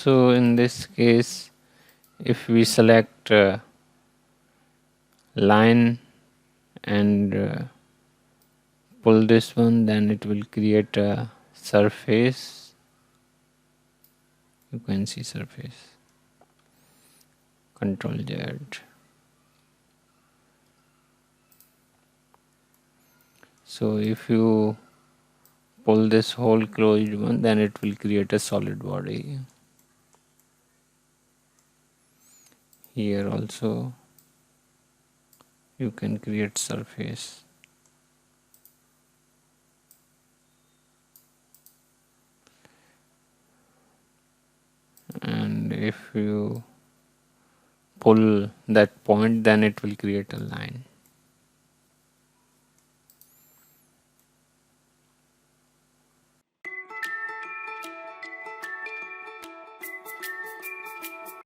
So in this case, if we select line and pull this one, then it will create a surface. You can see surface. Control Z. So if you pull this whole closed one, then it will create a solid body. Here also you can create surface. And if you pull that point, then it will create a line.